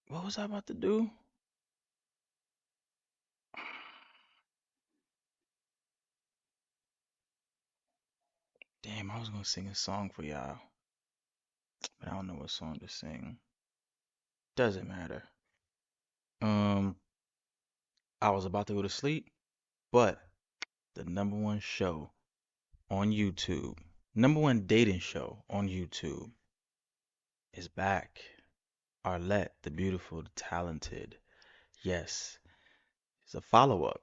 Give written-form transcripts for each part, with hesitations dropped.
What was I about to do? Damn, I was gonna sing a song for y'all, but I don't know what song to sing. Doesn't matter. Um, I was about to go to sleep, but the number one show on YouTube, number one dating show on YouTube is back. Arlette, the beautiful, the talented. Yes, it's a follow-up.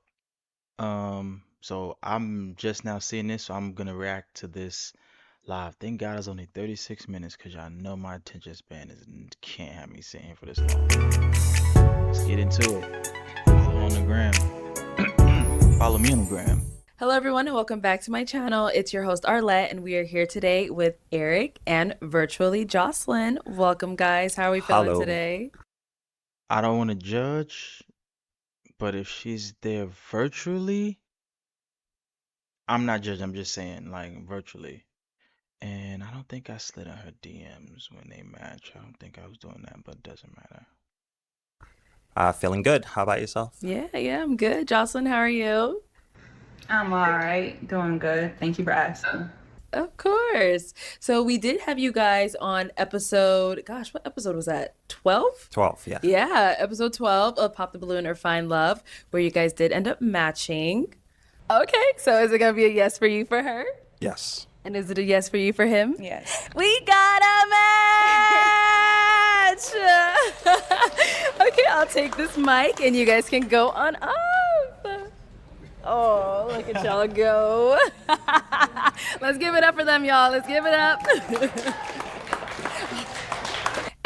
So I'm just now seeing this, so I'm gonna react to this live. Thank God it's only 36 minutes, cause y'all know my attention span is can't have me sitting here for this long. Let's get into it. Follow on the gram. Follow me on the gram. Hello, everyone, and welcome back to my channel. It's your host, Arlette, and we are here today with Eric and virtually Jocelyn. Welcome, guys. How are we feeling Hello. today? I don't want to judge, but if she's there virtually, I'm not judging. I'm just saying, like, virtually. And I don't think I slid on her DMs when they match. I don't think I was doing that, but it doesn't matter. Feeling good. How about yourself? Yeah, I'm good. Jocelyn, how are you? I'm all right, doing good. Thank you for asking. Of course. So we did have you guys on episode, gosh, what episode was that? 12? 12, yeah. Yeah, episode 12 of Pop the Balloon or Find Love, where you guys did end up matching. Okay, so is it going to be a yes for you for her? Yes. And is it a yes for you for him? Yes. We got a match! Okay, I'll take this mic and you guys can go on up. Oh, look at y'all go. Let's give it up for them, y'all. Let's give it up.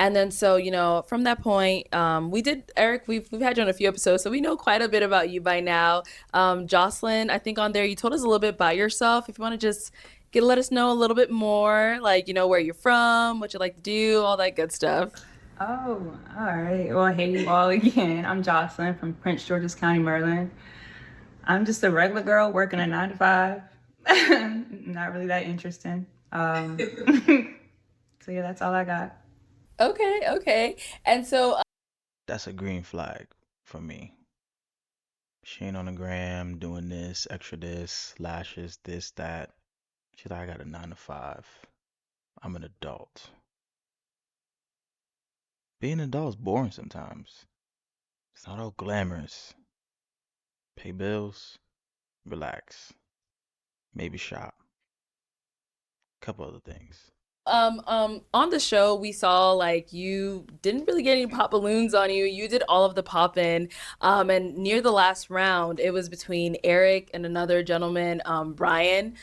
And then, so, from that point, Eric, we've had you on a few episodes, so we know quite a bit about you by now. Jocelyn, I think on there, you told us a little bit about yourself. If you want to just let us know a little bit more, like, where you're from, what you like to do, all that good stuff. Oh, all right. Well, hey, you all again. I'm Jocelyn from Prince George's County, Maryland. I'm just a regular girl working a 9 to 5. Not really that interesting. So yeah, that's all I got. Okay. And so, That's a green flag for me. She ain't on the gram doing this, lashes, this, that. She's like, I got a 9 to 5. I'm an adult. Being an adult is boring sometimes. It's not all glamorous. Pay bills, relax, maybe shop. Couple other things. on the show, we saw like you didn't really get any pop balloons on you. You did all of the popping. And near the last round, it was between Eric and another gentleman, Brian.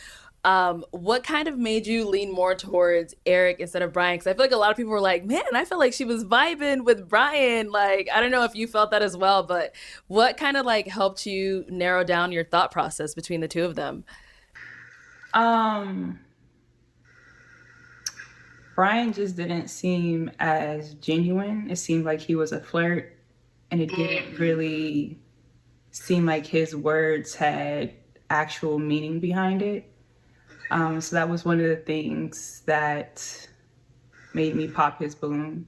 What kind of made you lean more towards Eric instead of Brian? Because I feel like a lot of people were like, man, I felt like she was vibing with Brian. Like, I don't know if you felt that as well, but what kind of like helped you narrow down your thought process between the two of them? Um, Brian just didn't seem as genuine. It seemed like he was a flirt, and it didn't really seem like his words had actual meaning behind it. So that was one of the things that made me pop his balloon.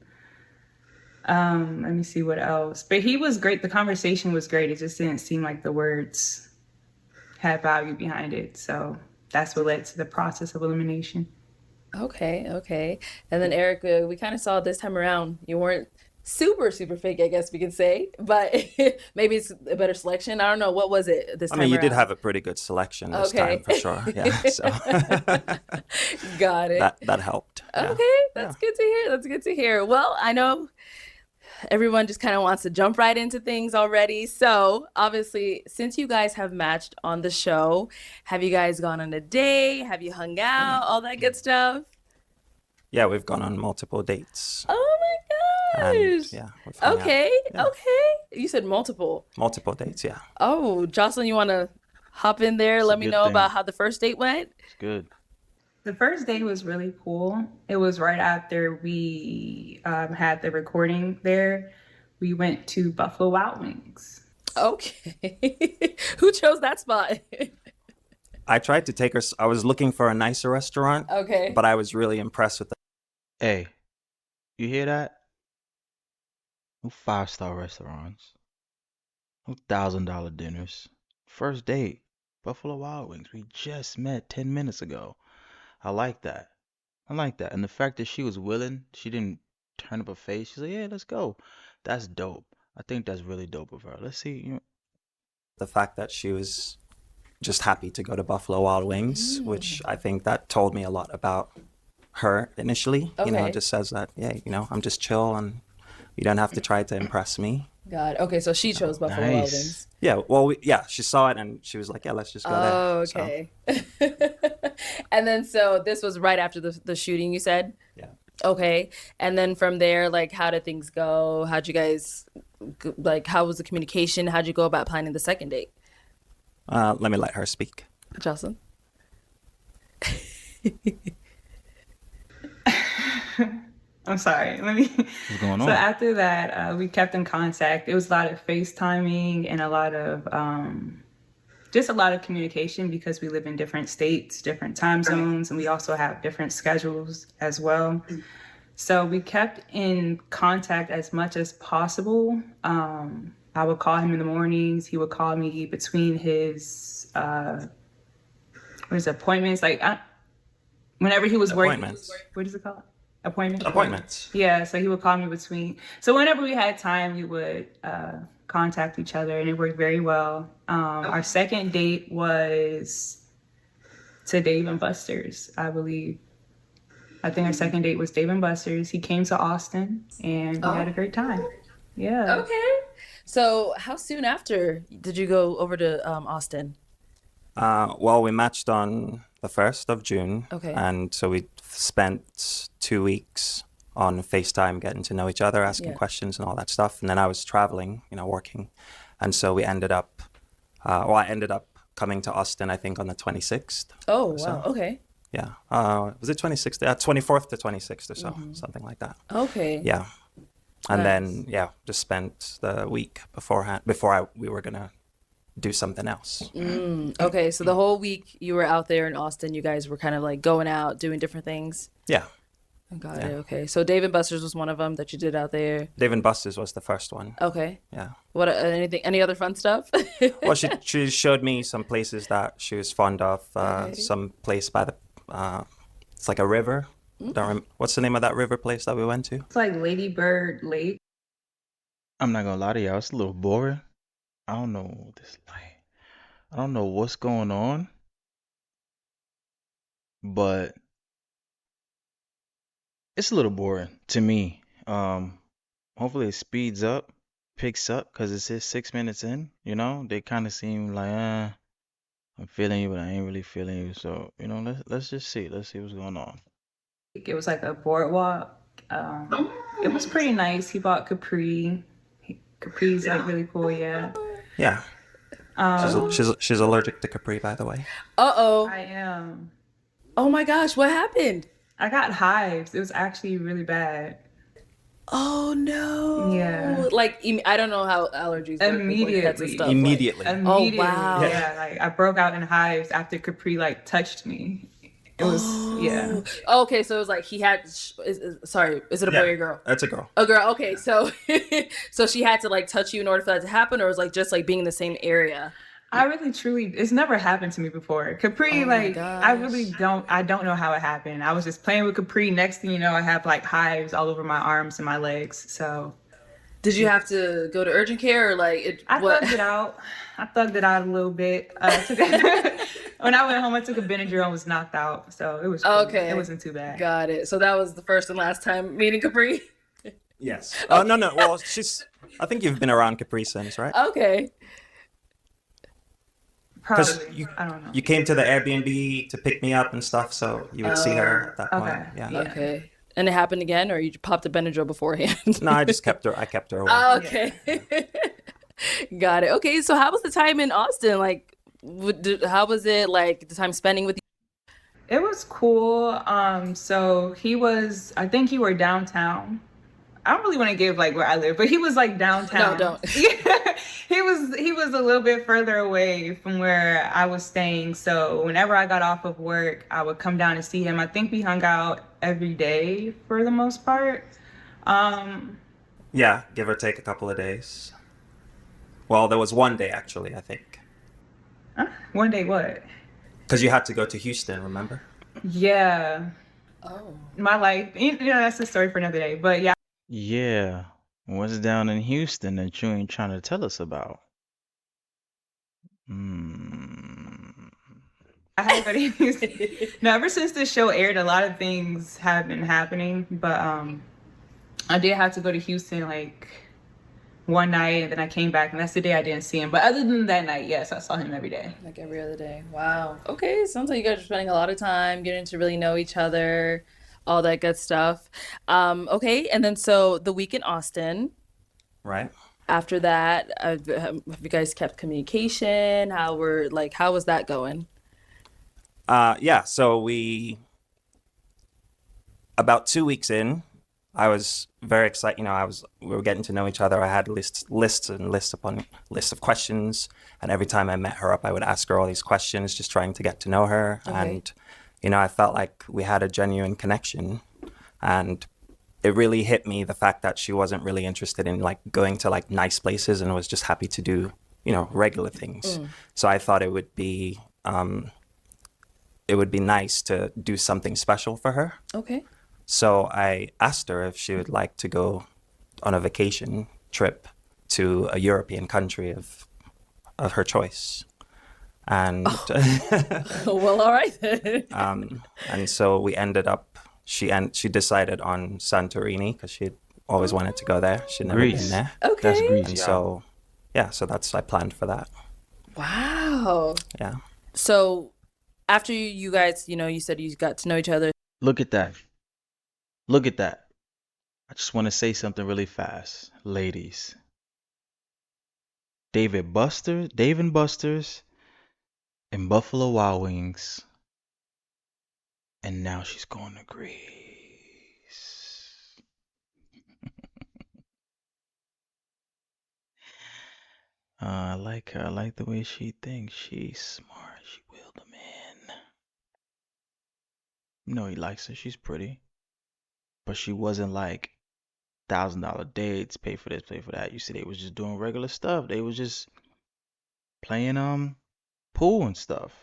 Let me see what else. But he was great. The conversation was great. It just didn't seem like the words had value behind it. So that's what led to the process of elimination. Okay. And then Eric, we kind of saw this time around, you weren't super fake, I guess we could say, but maybe it's a better selection. I don't know. What was it this I mean, time you did around? have a pretty good selection this time Okay. for sure. Yeah. So Got it. that helped. Yeah. Okay, Yeah. that's good to hear. That's good to hear. Well, I know everyone just kind of wants to jump right into things already. So, obviously, since you guys have matched on the show, have you guys gone on a date? Have you hung out? All that good stuff? Yeah, we've gone on multiple dates. Oh my And gosh. yeah, we've hung out. Yeah. Okay. You said multiple. Multiple dates, yeah. Oh, Jocelyn, you want to hop in there? It's a Let me good know about thing. how the first date went. It's good. The first day was really cool. It was right after we had the recording there. We went to Buffalo Wild Wings. Okay. Who chose that spot? I tried to take her, I was looking for a nicer restaurant, Okay. but I was really impressed with Hey, you hear that? No 5-star restaurants. No $1,000 dinners. First date. Buffalo Wild Wings. We just met 10 minutes ago. I like that. I like that. And the fact that she was willing, she didn't turn up her face. She's like, yeah, let's go. That's dope. I think that's really dope of her. Let's see. The fact that she was just happy to go to Buffalo Wild Wings, which I think that told me a lot about her initially. You know, Okay. it just says that, yeah, you know, I'm just chill and you don't have to try to impress me. God. Okay, so she chose Buffalo Wild Nice. Wings. Yeah, well, yeah, she saw it and she was like, yeah, let's just go Oh, there. So, okay. And then so this was right after the shooting, you said? yeah. Okay. And then from there, like, how did things go? How'd you guys, like, how was the communication? How'd you go about planning the second date? Let me let her speak. Jocelyn? I'm sorry. Let me. What's going So on? after that, we kept in contact. It was a lot of FaceTiming and a lot of just a lot of communication because we live in different states, different time zones, and we also have different schedules as well. So we kept in contact as much as possible. I would call him in the mornings. He would call me between his appointments, like whenever he was working. Appointments. What is it called? Appointments. Appointments. Yeah, so he would call me between. So whenever we had time, we would contact each other, and it worked very well. Our second date was to Dave and Buster's, I believe. I think our second date was Dave and Buster's. He came to Austin, and we had a great time. Yeah. Okay. So how soon after did you go over to Austin? Well, we matched on the 1st of June. Okay. And so we spent 2 weeks on FaceTime getting to know each other, asking Yeah. questions and all that stuff. And then I was traveling, you know, working. And so we ended up, I ended up coming to Austin, I think, on the 26th. Oh, wow. So- Okay. Yeah. Was it 26th? 24th to 26th or so, something like that. Okay. Yeah. And then, Nice. yeah, just spent the week beforehand, we were going to do something else. Okay. So the whole week you were out there in Austin, you guys were kind of like going out, doing different things. Yeah. Got it. Okay. So Dave and Buster's was one of them that you did out there. Dave and Buster's was the first one. Okay. Yeah. What any other fun stuff? Well, she showed me some places that she was fond of. Some place by the, it's like a river. What's the name of that river place that we went to? It's like Lady Bird Lake. I'm not gonna lie to y'all, it's a little boring. I don't know what this like. I don't know what's going on, but it's a little boring to me. Hopefully it speeds up, picks up, cause it's just 6 minutes in. You know, they kind of seem like, I'm feeling you, but I ain't really feeling you. So you know, let's just see. Let's see what's going on. It was like a boardwalk. It was pretty nice. He bought Capri. Capri's like really cool, yeah. Yeah. She's allergic to Capri, by the way. Uh-oh. I am. Oh my gosh, what happened? I got hives. It was actually really bad. Oh no. Yeah. Like I don't know how allergies work with pets and Immediately. stuff. Immediately. Immediately. wow. Yeah, like I broke out in hives after Capri like touched me. It was yeah. Oh, okay, so it was like he had. Sorry, is it a boy or a girl? That's a girl. A girl. Okay, so so she had to like touch you in order for that to happen, or was like just like being in the same area? I really truly it's never happened to me before. Capri, Oh my like I really don't know how it happened. I was just playing with Capri. Next thing you know, I have like hives all over my arms and my legs. So Did you have to go to urgent care or like it? I What? thugged it out. I thugged it out a little bit. When I went home, I took a Benadryl and was knocked out. So it was cool. Okay. It wasn't too bad. Got it. So that was the first and last time meeting Capri. Yes. Oh, no. Well, I think you've been around Capri since, right? Okay. Because Probably. you, I don't know. you came to the Airbnb to pick me up and stuff, so you would see her at that point. okay. Yeah. Yeah. Okay. And it happened again, or you popped a Benadryl beforehand? No, I kept her away. Oh, okay. Got it. Okay, so how was the time in Austin? Like, how was it like the time spending with you? It was cool. So I think you were downtown. I don't really want to give like where I live, but he was like downtown. No, don't. Yeah, he was a little bit further away from where I was staying. So whenever I got off of work, I would come down and see him. I think we hung out every day for the most part. Yeah, give or take a couple of days. Well, there was one day actually, I think, Huh? One day what? because you had to go to Houston. Remember? Yeah. Oh. My life, that's a story for another day. But yeah, Yeah. What's down in Houston that you ain't trying to tell us about? Hmm. I had to go to Houston. No, ever since the show aired, a lot of things have been happening. But I did have to go to Houston like one night, and then I came back, and that's the day I didn't see him. But other than that night, yes, I saw him every day. Like every other day. Wow. Okay, sounds like you guys are spending a lot of time getting to really know each other, all that good stuff. Okay, and then so the week in Austin. Right. After that, have you guys kept communication? How was that going? Yeah. So about 2 weeks in, I was very excited. We were getting to know each other. I had lists and lists upon lists of questions, and every time I met her up, I would ask her all these questions, just trying to get to know her. Okay. And I felt like we had a genuine connection, and it really hit me the fact that she wasn't really interested in like going to like nice places and was just happy to do regular things. So I thought it would be nice to do something special for her. Okay. So I asked her if she would like to go on a vacation trip to a European country of her choice. And Well, all right then. and so we ended up she decided on Santorini because she had always wanted to go there. She'd never Greece. been there. That's Okay. Greece, And y'all. so yeah, so I planned for that. Wow. Yeah. So after you guys, you said you got to know each other. Look at that. Look at that. I just want to say something really fast. Ladies. Dave and Buster's and Buffalo Wild Wings. And now she's going to Greece. I like her. I like the way she thinks. She's smart. She wheeled him in. He likes her. She's pretty. But she wasn't like $1,000 dates, pay for this, pay for that. You see, they was just doing regular stuff. They was just playing pool and stuff.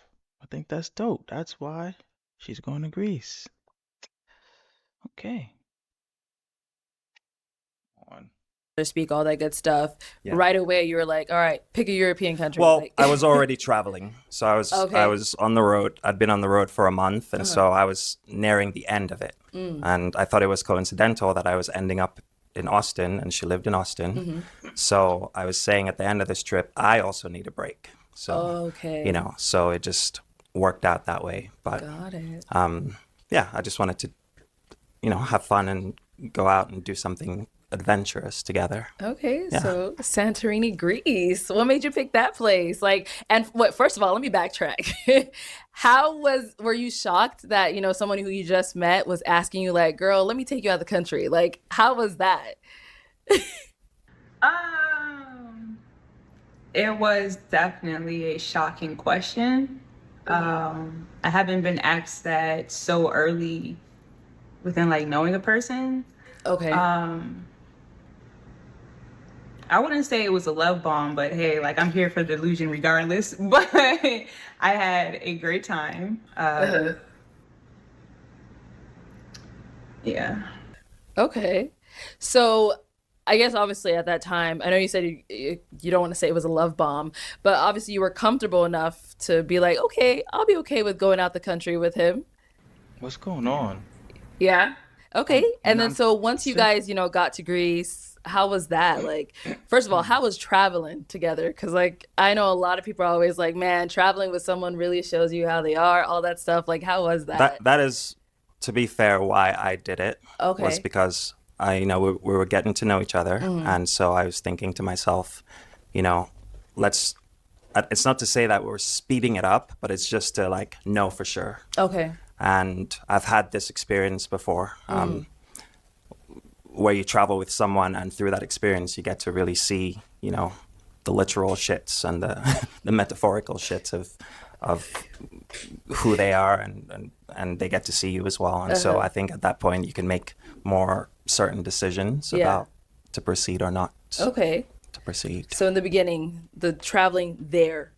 I think that's dope. That's why she's going to Greece. Okay. On. Speak all that good stuff. Yeah. Right away, you were like, all right, pick a European country. Well, Like, I was already traveling, so I Okay. was on the road. I'd been on the road for a month, and so I was nearing the end of it. And I thought it was coincidental that I was ending up in Austin, and she lived in Austin. So I was saying at the end of this trip, I also need a break. So okay. so it just worked out that way. But Got it. yeah, I just wanted to have fun and go out and do something adventurous together. Okay, Yeah. so Santorini, Greece. What made you pick that place? First of all, let me backtrack. Were you shocked that, someone who you just met was asking you like, girl, let me take you out of the country? Like, how was that? It was definitely a shocking question. I haven't been asked that so early within like knowing a person. Okay. I wouldn't say it was a love bomb, but hey, like I'm here for the illusion regardless. But I had a great time. Yeah. Okay. So I guess obviously at that time, I know you said you don't want to say it was a love bomb, but obviously you were comfortable enough to be like, okay, I'll be okay with going out the country with him. What's going on? Yeah. Okay. And then I'm so once you guys, got to Greece, how was that? Like, first of all, how was traveling together? Because like I know a lot of people are always like, man, traveling with someone really shows you how they are, all that stuff. Like, how was that? That is, to be fair, why I did it. Was Okay. because we were getting to know each other, and so I was thinking to myself, let's. It's not to say that we're speeding it up, but it's just to like know for sure. Okay. And I've had this experience before, where you travel with someone, and through that experience, you get to really see, the literal shits and the metaphorical shits of who they are, and they get to see you as well. And so I think at that point you can make more certain decisions Yeah. about to proceed or not Okay. to proceed. So in the beginning, the traveling there,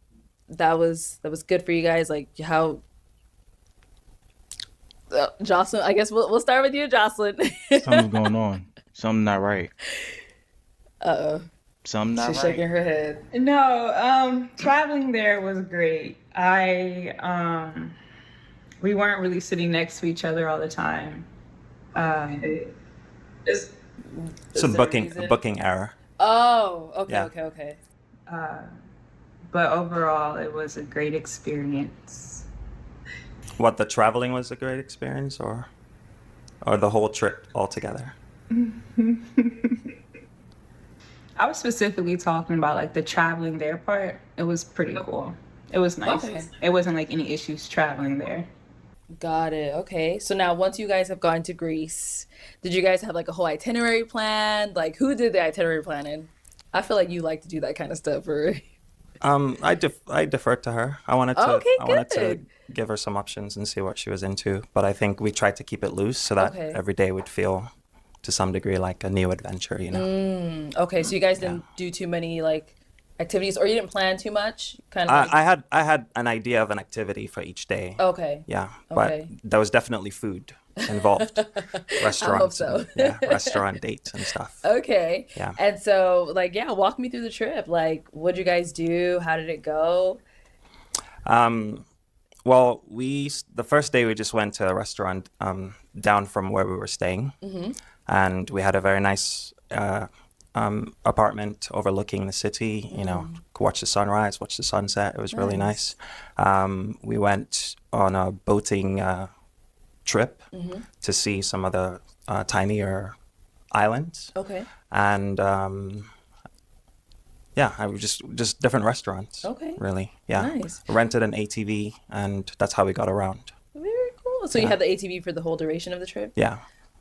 that was good for you guys. Like how Jocelyn, I guess we'll start with you, Jocelyn. Something's going on. Something not right. Uh-oh. Something not She's shaking right. her head. No, traveling there was great. We weren't really sitting next to each other all the time. Is It's a Is there a reason? booking error. Oh, okay, Yeah. okay, okay. But overall, it was a great experience. What, the traveling was a great experience, or the whole trip altogether? I was specifically talking about like the traveling there part. It was pretty cool. It was nice. Okay. It wasn't like any issues traveling there. Got it. Okay. So now once you guys have gone to Greece, did you guys have like a whole itinerary planned? Like who did the itinerary planning? I feel like you like to do that kind of stuff, or I deferred to her. Okay, I wanted to good. give her some options and see what she was into, but I think we tried to keep it loose so that Okay. every day would feel to some degree like a new adventure, you know. Okay, so you guys Yeah. didn't do too many like activities, or you didn't plan too much? Kind of like, I had an idea of an activity for each day. okay. Yeah, but Okay. there was definitely food involved, I hope restaurants so. and yeah, restaurant dates and stuff. Okay. Yeah. And so like yeah, walk me through the trip. Like what'd you guys do? How did it go? Well, the first day we just went to a restaurant down from where we were staying, and we had a very nice apartment overlooking the city. You know, could watch the sunrise, watch the sunset. It was really Nice. nice. We went on a boating trip to see some of the tinier islands, Okay. and yeah, I was just different restaurants. Okay. Really, yeah. Nice. Rented an ATV, and that's how we got around. Very cool. So you Yeah. had the ATV for the whole duration of the trip? Yeah.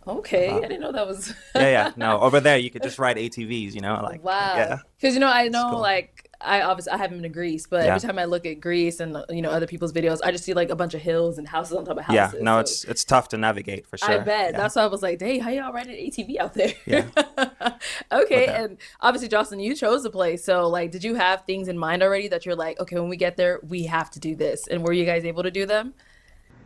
Okay, I Uh, didn't know that was yeah. No, over there you could just ride ATVs, you know, like wow. yeah, Because I it's know cool. like I obviously I haven't been to Greece, but every Yeah. time I look at Greece and other people's videos, I just see like a bunch of hills and houses on top of Yeah. houses. No, So it's tough to navigate for I sure. bet Yeah. that's why I was like, "Hey, how y'all ride an ATV out there?" Yeah. Okay, But that and obviously, Jocelyn, you chose the place. So, like, did you have things in mind already that you're like, okay, when we get there, we have to do this? And were you guys able to do them?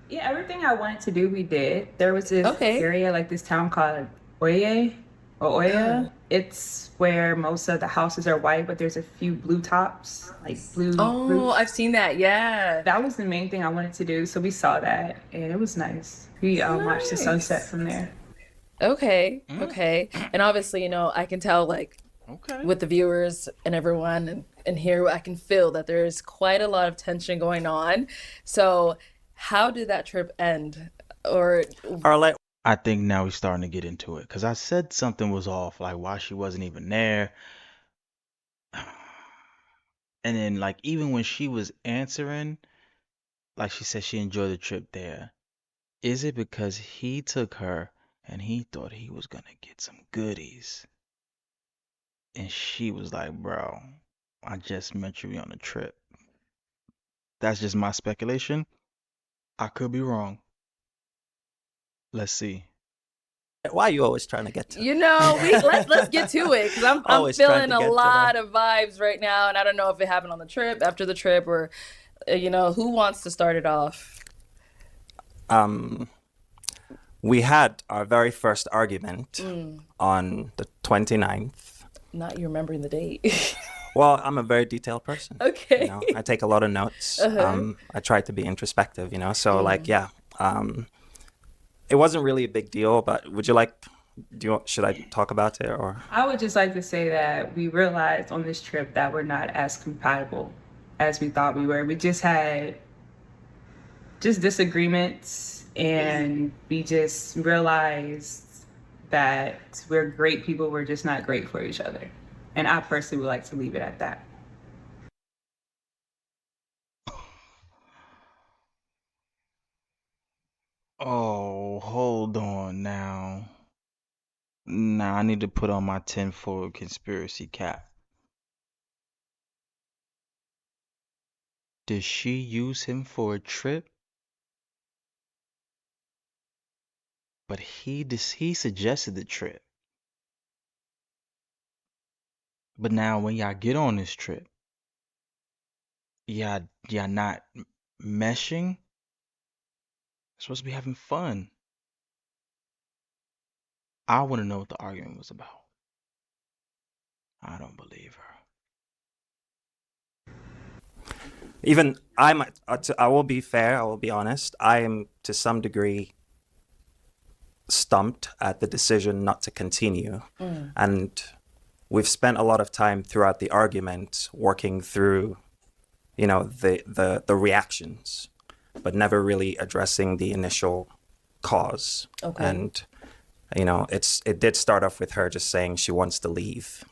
Yeah, everything I wanted to do, we did. There was this Okay. area, like this town called Oye or Uh, Oya. It's where most of the houses are white, but there's a few blue tops, like blue oh, I've roofs. seen that. Yeah. That was the main thing I wanted to do. So we saw that, and it was nice. We watched the sunset Nice. from there. Okay. Mm, Okay. And obviously, I can tell like okay. with the viewers and everyone and here I can feel that there is quite a lot of tension going on. So, how did that trip end? Or Or like I think now we're starting to get into it because I said something was off, like why she wasn't even there. And then, like, even when she was answering, like she said she enjoyed the trip there. Is it because he took her and he thought he was gonna get some goodies? And she was like, bro, I just met you on a trip. That's just my speculation. I could be wrong. Let's see. why are you always trying to get to let's get to it because I'm always trying feeling to a get to lot of vibes right now, and I don't know if it happened on the trip, after the trip, or who wants to start it off? the we had our very first argument on the 29th. Not you remembering the date. Well, I'm a very detailed person. You Okay. know, I take a lot of notes. Uh-huh. I try to be introspective, you know. So like, yeah, it wasn't really a big deal. But should I talk about it or? I would just like to say that we realized on this trip that we're not as compatible as we thought we were. We just had disagreements, and we just realized that we're great people. We're just not great for each other. And I personally would like to leave it at that. Oh, hold on now. Now I need to put on my tinfoil conspiracy cap. Did she use him for a trip? But he suggested the trip. But now when y'all get on this trip, y'all not meshing. Supposed to be having fun. I want to know what the argument was about. I don't believe her. Even I will be fair, I will be honest. I am to some degree stumped at the decision not to continue. And we've spent a lot of time throughout the argument working through, the reactions, but never really addressing the initial cause. Okay. And, it did start off with her just saying she wants to leave.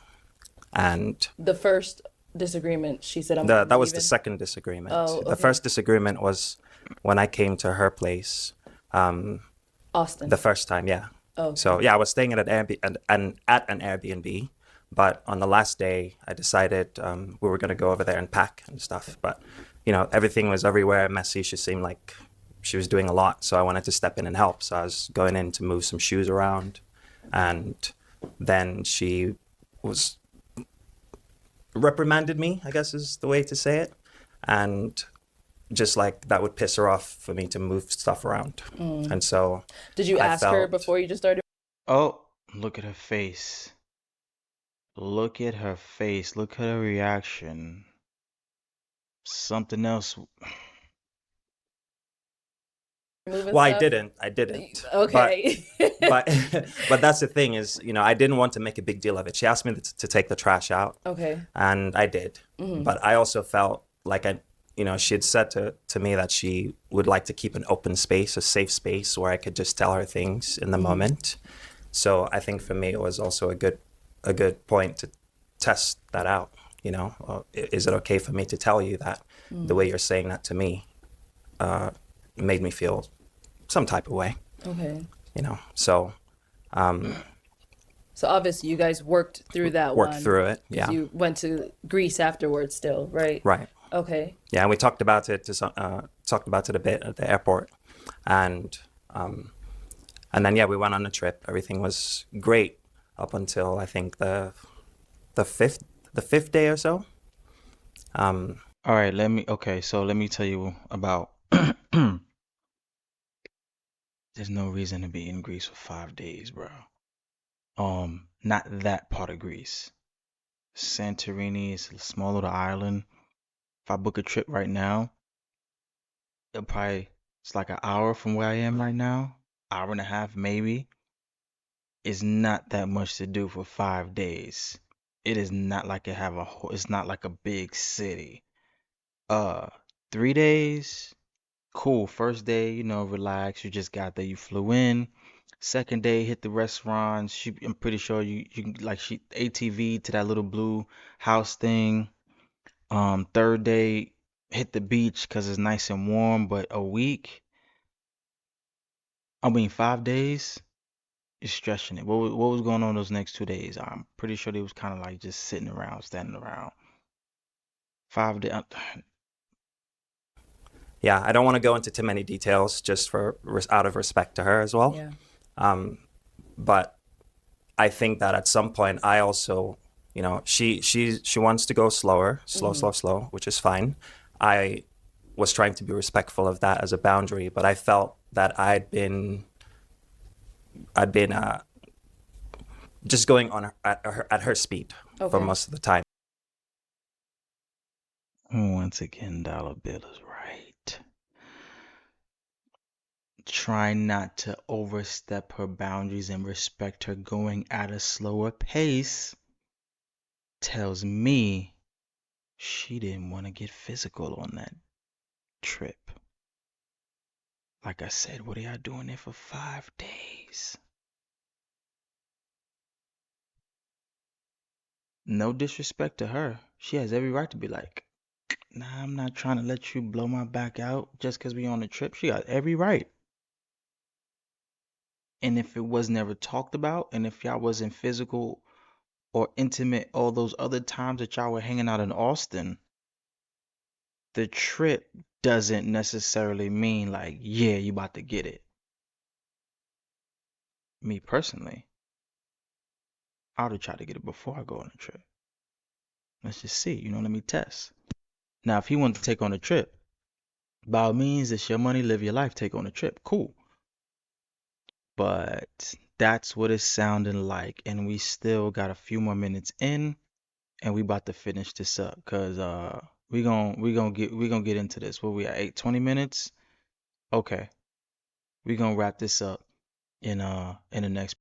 And The first disagreement, she said, I'm that was the leaving. second disagreement. Oh, The okay. first disagreement was when I came to her place Austin. the first time, yeah. Oh, So yeah, I was staying at an Airbnb, but on the last day, I decided we were gonna go over there and pack and stuff. But everything was everywhere, messy. She seemed like she was doing a lot, so I wanted to step in and help. So I was going in to move some shoes around, and then she was reprimanded me, I guess is the way to say it, and just like that would piss her off for me to move stuff around. And so did you I ask her felt- before you just started? Oh, look at her face. Look at her face. Look at her reaction. Something else. Moving Well, stuff? I didn't. Okay. But but that's the thing is, I didn't want to make a big deal of it. She asked me to take the trash out, Okay. and I did. But I also felt like she had said to me that she would like to keep an open space, a safe space where I could just tell her things in the moment. So I think for me it was also a good point to test that out. Is it okay for me to tell you that the way you're saying that to me made me feel some type of way? Okay. So So obviously you guys worked through that worked one. through it. 'Cause Yeah. you went to Greece afterwards still, right? Right. Okay. Yeah, and we talked about it a bit at the airport, and then yeah, we went on a trip. Everything was great up until I think the fifth day or so. All right, so let me tell you about there's no reason to be in Greece for 5 days, bro. Not that part of Greece. Santorini is a small little island. If I book a trip right now, it's like an hour from where I am right now, hour and a half maybe. It's not that much to do for 5 days. It is not like it's not like a big city. 3 days, cool. First day, relax. You just got there. You flew in. Second day, hit the restaurants. I'm pretty sure you can she ATV to that little blue house thing. Third day, hit the beach because it's nice and warm. But a week, 5 days, you're stretching it. What was going on those next 2 days? I'm pretty sure they was kind of like just sitting around, standing around. 5 days. Yeah, I don't want to go into too many details just out of respect to her as well. Yeah. But I think that at some point I also, she wants to go slower, slow, which is fine. I was trying to be respectful of that as a boundary, but I felt that I'd been just going on at her speed for Okay. most of the time. Once again, Dollar Bill is right. Try not to overstep her boundaries and respect her going at a slower pace. Tells me she didn't want to get physical on that trip. Like I said, what are y'all doing there for 5 days? No disrespect to her. She has every right to be like, nah, I'm not trying to let you blow my back out just because we on a trip. She got every right. And if it was never talked about, and if y'all wasn't physical or intimate all those other times that y'all were hanging out in Austin, the trip doesn't necessarily mean like, yeah, you about to get it. Me personally, I would have tried to get it before I go on a trip. Let's just see, let me test. Now, if he wanted to take on a trip, by all means, it's your money, live your life, take on a trip. Cool. But that's what it's sounding like. And we still got a few more minutes in, and we about to finish this up. Cause we gonna get into this. Where we at? 20 minutes? Okay. We gonna wrap this up in the next